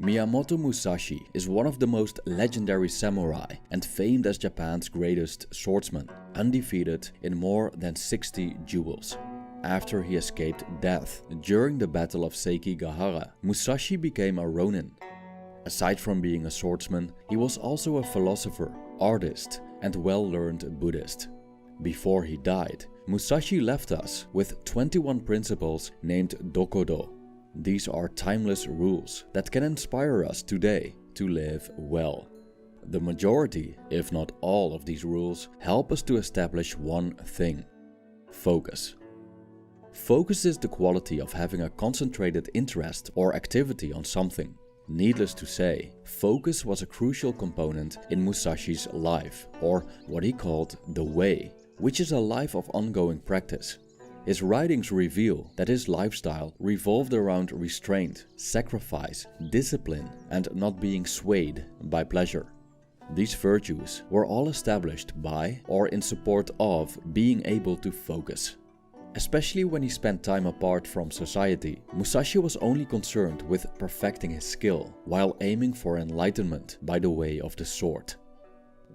Miyamoto Musashi is one of the most legendary samurai and famed as Japan's greatest swordsman, undefeated in more than 60 duels. After he escaped death during the Battle of Sekigahara, Musashi became a ronin. Aside from being a swordsman, he was also a philosopher, artist, and well-learned Buddhist. Before he died, Musashi left us with 21 principles named Dokodo. These are timeless rules that can inspire us today to live well. The majority, if not all of these rules, help us to establish one thing: focus. Focus is the quality of having a concentrated interest or activity on something. Needless to say, focus was a crucial component in Musashi's life, or what he called the way, which is a life of ongoing practice. His writings reveal that his lifestyle revolved around restraint, sacrifice, discipline, and not being swayed by pleasure. These virtues were all established by or in support of being able to focus. Especially when he spent time apart from society, Musashi was only concerned with perfecting his skill while aiming for enlightenment by the way of the sword.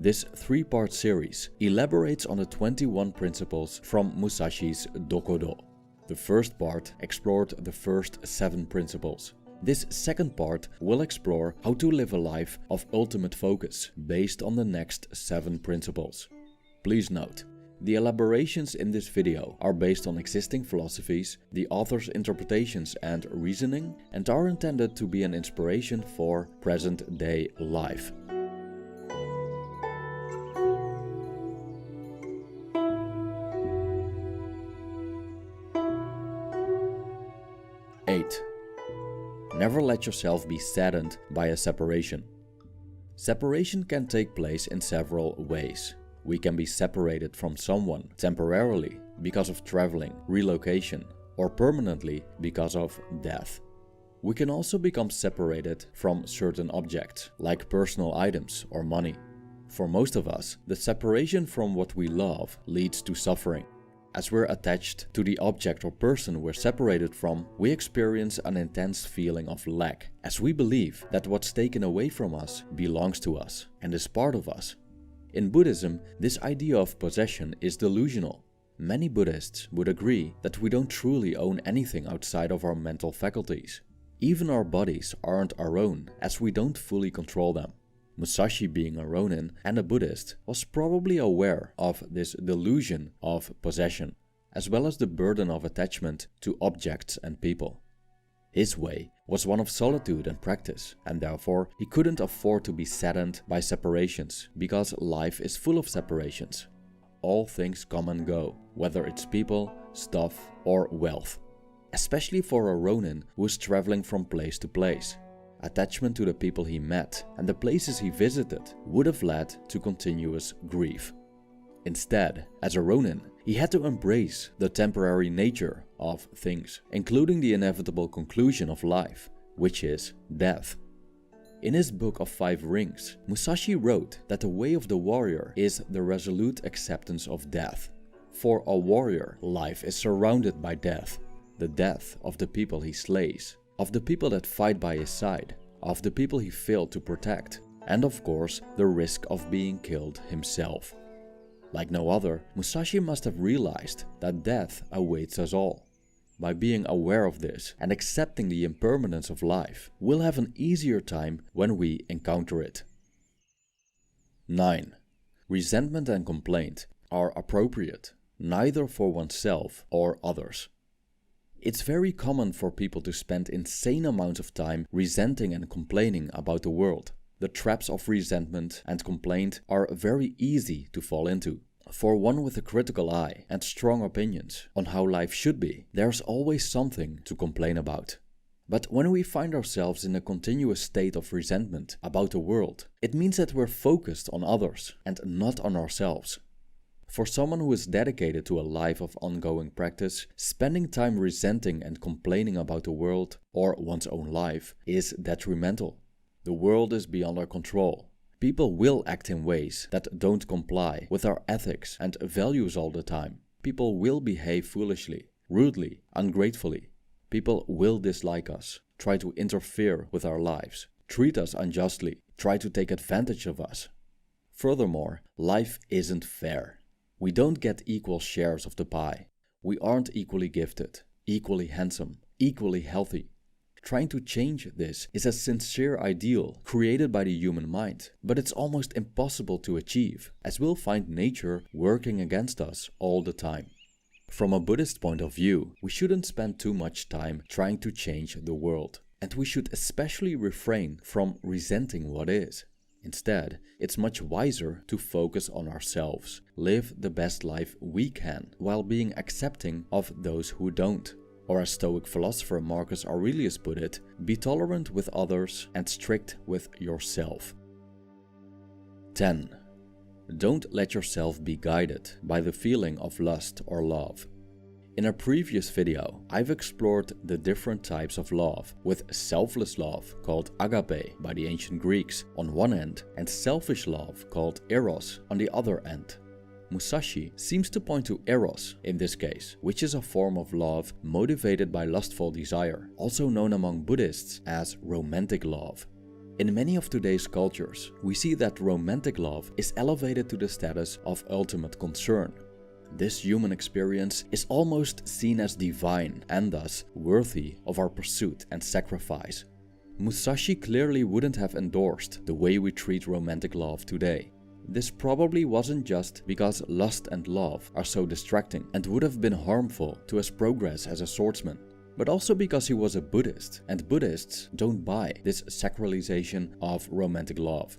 This three-part series elaborates on the 21 principles from Musashi's Dokodo. The first part explored the first 7 principles. This second part will explore how to live a life of ultimate focus based on the next 7 principles. Please note, the elaborations in this video are based on existing philosophies, the author's interpretations and reasoning, and are intended to be an inspiration for present-day life. 8. Never let yourself be saddened by a separation. Separation can take place in several ways. We can be separated from someone temporarily because of traveling, relocation, or permanently because of death. We can also become separated from certain objects, like personal items or money. For most of us, the separation from what we love leads to suffering. As we're attached to the object or person we're separated from, we experience an intense feeling of lack, as we believe that what's taken away from us belongs to us and is part of us. In Buddhism, this idea of possession is delusional. Many Buddhists would agree that we don't truly own anything outside of our mental faculties. Even our bodies aren't our own, as we don't fully control them. Musashi, being a ronin and a Buddhist, was probably aware of this delusion of possession, as well as the burden of attachment to objects and people. His way was one of solitude and practice, and therefore he couldn't afford to be saddened by separations, because life is full of separations. All things come and go, whether it's people, stuff, or wealth. Especially for a ronin who is traveling from place to place. Attachment to the people he met and the places he visited would have led to continuous grief. Instead, as a ronin, he had to embrace the temporary nature of things, including the inevitable conclusion of life, which is death. In his book of 5 rings, Musashi wrote that the way of the warrior is the resolute acceptance of death. For a warrior, life is surrounded by death, the death of the people he slays, of the people that fight by his side, of the people he failed to protect, and of course the risk of being killed himself. Like no other, Musashi must have realized that death awaits us all. By being aware of this and accepting the impermanence of life, we'll have an easier time when we encounter it. 9. Resentment and complaint are appropriate, neither for oneself or others. It's very common for people to spend insane amounts of time resenting and complaining about the world. The traps of resentment and complaint are very easy to fall into. For one with a critical eye and strong opinions on how life should be, there's always something to complain about. But when we find ourselves in a continuous state of resentment about the world, it means that we're focused on others and not on ourselves. For someone who is dedicated to a life of ongoing practice, spending time resenting and complaining about the world or one's own life is detrimental. The world is beyond our control. People will act in ways that don't comply with our ethics and values all the time. People will behave foolishly, rudely, ungratefully. People will dislike us. try to interfere with our lives, treat us unjustly, try to take advantage of us. Furthermore, life isn't fair. We don't get equal shares of the pie. We aren't equally gifted, equally handsome, equally healthy. Trying to change this is a sincere ideal created by the human mind, but it's almost impossible to achieve, as we'll find nature working against us all the time. From a Buddhist point of view, we shouldn't spend too much time trying to change the world, and we should especially refrain from resenting what is. Instead, it's much wiser to focus on ourselves, live the best life we can, while being accepting of those who don't. Or as Stoic philosopher Marcus Aurelius put it, be tolerant with others and strict with yourself. 10. Don't let yourself be guided by the feeling of lust or love. In a previous video, I've explored the different types of love, with selfless love, called agape by the ancient Greeks, on one end, and selfish love, called eros, on the other end. Musashi seems to point to eros in this case, which is a form of love motivated by lustful desire, also known among Buddhists as romantic love. In many of today's cultures, we see that romantic love is elevated to the status of ultimate concern. This human experience is almost seen as divine and thus worthy of our pursuit and sacrifice. Musashi clearly wouldn't have endorsed the way we treat romantic love today. This probably wasn't just because lust and love are so distracting and would have been harmful to his progress as a swordsman, but also because he was a Buddhist, and Buddhists don't buy this sacralization of romantic love.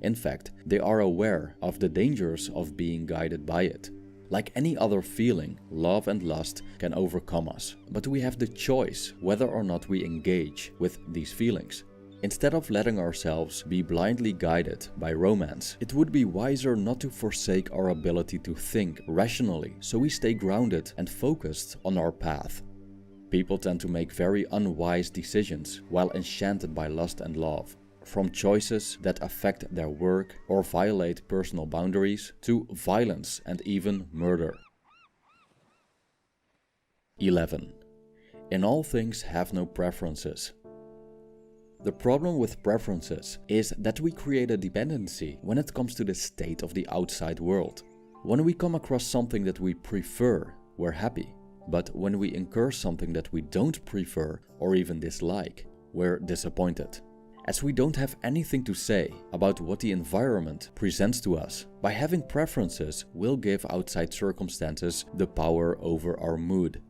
In fact, they are aware of the dangers of being guided by it. Like any other feeling, love and lust can overcome us, but we have the choice whether or not we engage with these feelings. Instead of letting ourselves be blindly guided by romance, it would be wiser not to forsake our ability to think rationally, so we stay grounded and focused on our path. People tend to make very unwise decisions while enchanted by lust and love. From choices that affect their work or violate personal boundaries, to violence and even murder. 11. In all things have no preferences. The problem with preferences is that we create a dependency when it comes to the state of the outside world. When we come across something that we prefer, we're happy. But when we incur something that we don't prefer or even dislike, we're disappointed. As we don't have anything to say about what the environment presents to us, by having preferences, we'll give outside circumstances the power over our mood.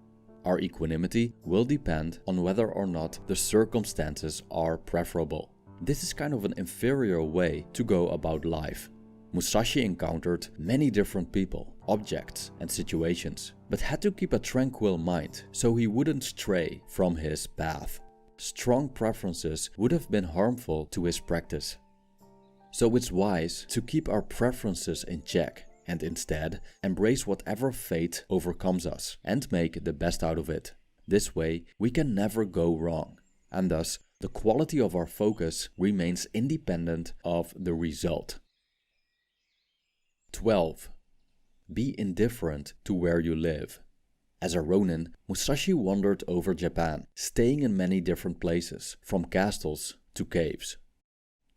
Our equanimity will depend on whether or not the circumstances are preferable. This is kind of an inferior way to go about life. Musashi encountered many different people, objects and situations, but had to keep a tranquil mind so he wouldn't stray from his path. Strong preferences would have been harmful to his practice. So it's wise to keep our preferences in check and instead embrace whatever fate overcomes us and make the best out of it. This way, we can never go wrong, and thus the quality of our focus remains independent of the result. 12. Be indifferent to where you live. As a ronin, Musashi wandered over Japan, staying in many different places, from castles to caves.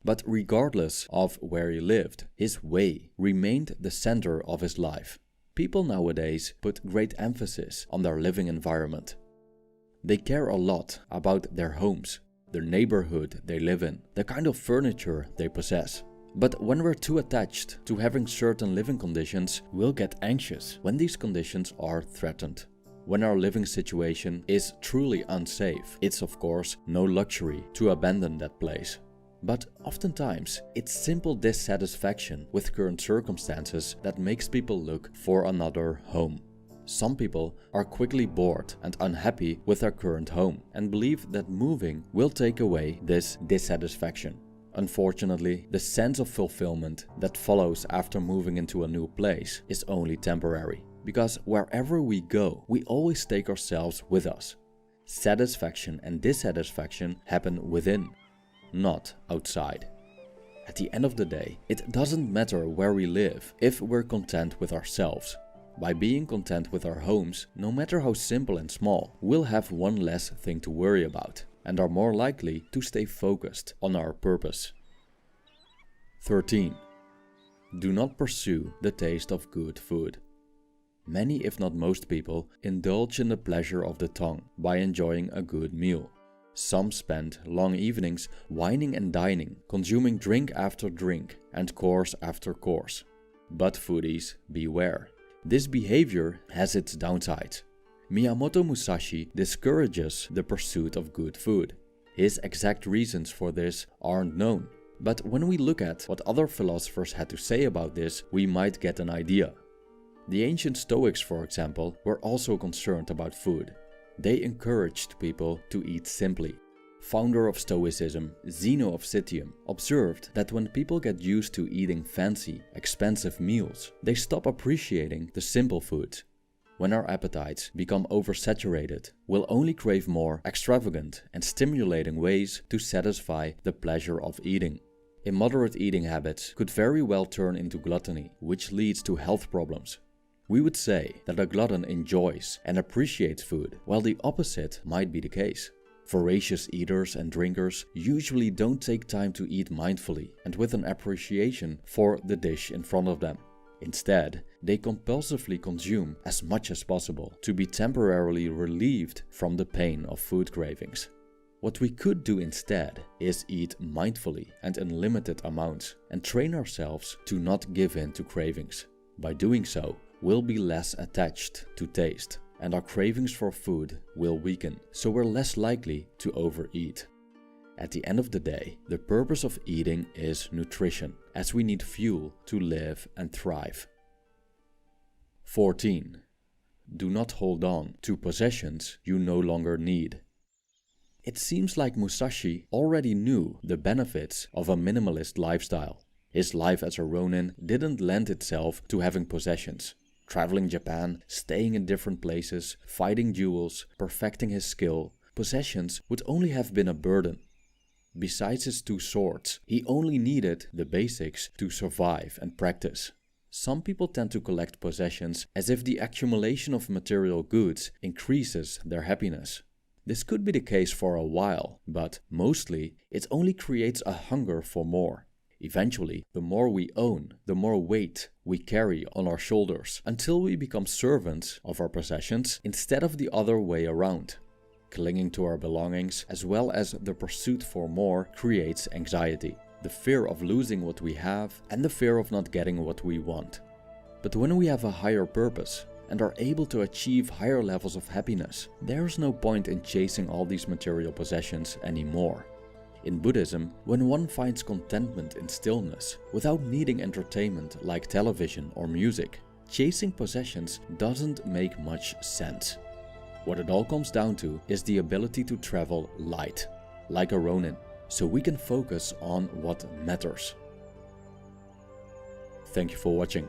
But regardless of where he lived, his way remained the center of his life. People nowadays put great emphasis on their living environment. They care a lot about their homes, the neighborhood they live in, the kind of furniture they possess. But when we're too attached to having certain living conditions, we'll get anxious when these conditions are threatened. When our living situation is truly unsafe, it's of course no luxury to abandon that place. But oftentimes, it's simple dissatisfaction with current circumstances that makes people look for another home. Some people are quickly bored and unhappy with their current home and believe that moving will take away this dissatisfaction. Unfortunately, the sense of fulfillment that follows after moving into a new place is only temporary, because wherever we go, we always take ourselves with us. Satisfaction and dissatisfaction happen within, not outside. At the end of the day, it doesn't matter where we live if we're content with ourselves. By being content with our homes, no matter how simple and small, we'll have one less thing to worry about. and are more likely to stay focused on our purpose. 13. Do not pursue the taste of good food. Many, if not most people, indulge in the pleasure of the tongue by enjoying a good meal. Some spend long evenings wining and dining, consuming drink after drink and course after course. But foodies, beware. This behavior has its downsides. Miyamoto Musashi discourages the pursuit of good food. His exact reasons for this aren't known, but when we look at what other philosophers had to say about this, we might get an idea. The ancient Stoics, for example, were also concerned about food. They encouraged people to eat simply. Founder of Stoicism, Zeno of Citium, observed that when people get used to eating fancy, expensive meals, they stop appreciating the simple foods. When our appetites become oversaturated, we'll only crave more extravagant and stimulating ways to satisfy the pleasure of eating. Immoderate eating habits could very well turn into gluttony, which leads to health problems. We would say that a glutton enjoys and appreciates food, while the opposite might be the case. Voracious eaters and drinkers usually don't take time to eat mindfully and with an appreciation for the dish in front of them. Instead, they compulsively consume as much as possible to be temporarily relieved from the pain of food cravings. What we could do instead is eat mindfully and in limited amounts and train ourselves to not give in to cravings. By doing so, we'll be less attached to taste and our cravings for food will weaken, so we're less likely to overeat. At the end of the day, the purpose of eating is nutrition, as we need fuel to live and thrive. 14. Do not hold on to possessions you no longer need. It seems like Musashi already knew the benefits of a minimalist lifestyle. His life as a ronin didn't lend itself to having possessions. Traveling Japan, staying in different places, fighting duels, perfecting his skill, possessions would only have been a burden. Besides his 2 swords, he only needed the basics to survive and practice. Some people tend to collect possessions as if the accumulation of material goods increases their happiness. This could be the case for a while, but mostly it only creates a hunger for more. Eventually, the more we own, the more weight we carry on our shoulders, until we become servants of our possessions instead of the other way around. Clinging to our belongings as well as the pursuit for more creates anxiety, the fear of losing what we have and the fear of not getting what we want. But when we have a higher purpose and are able to achieve higher levels of happiness, there's no point in chasing all these material possessions anymore. In Buddhism, when one finds contentment in stillness, without needing entertainment like television or music, chasing possessions doesn't make much sense. What it all comes down to is the ability to travel light, like a ronin, so we can focus on what matters. Thank you for watching.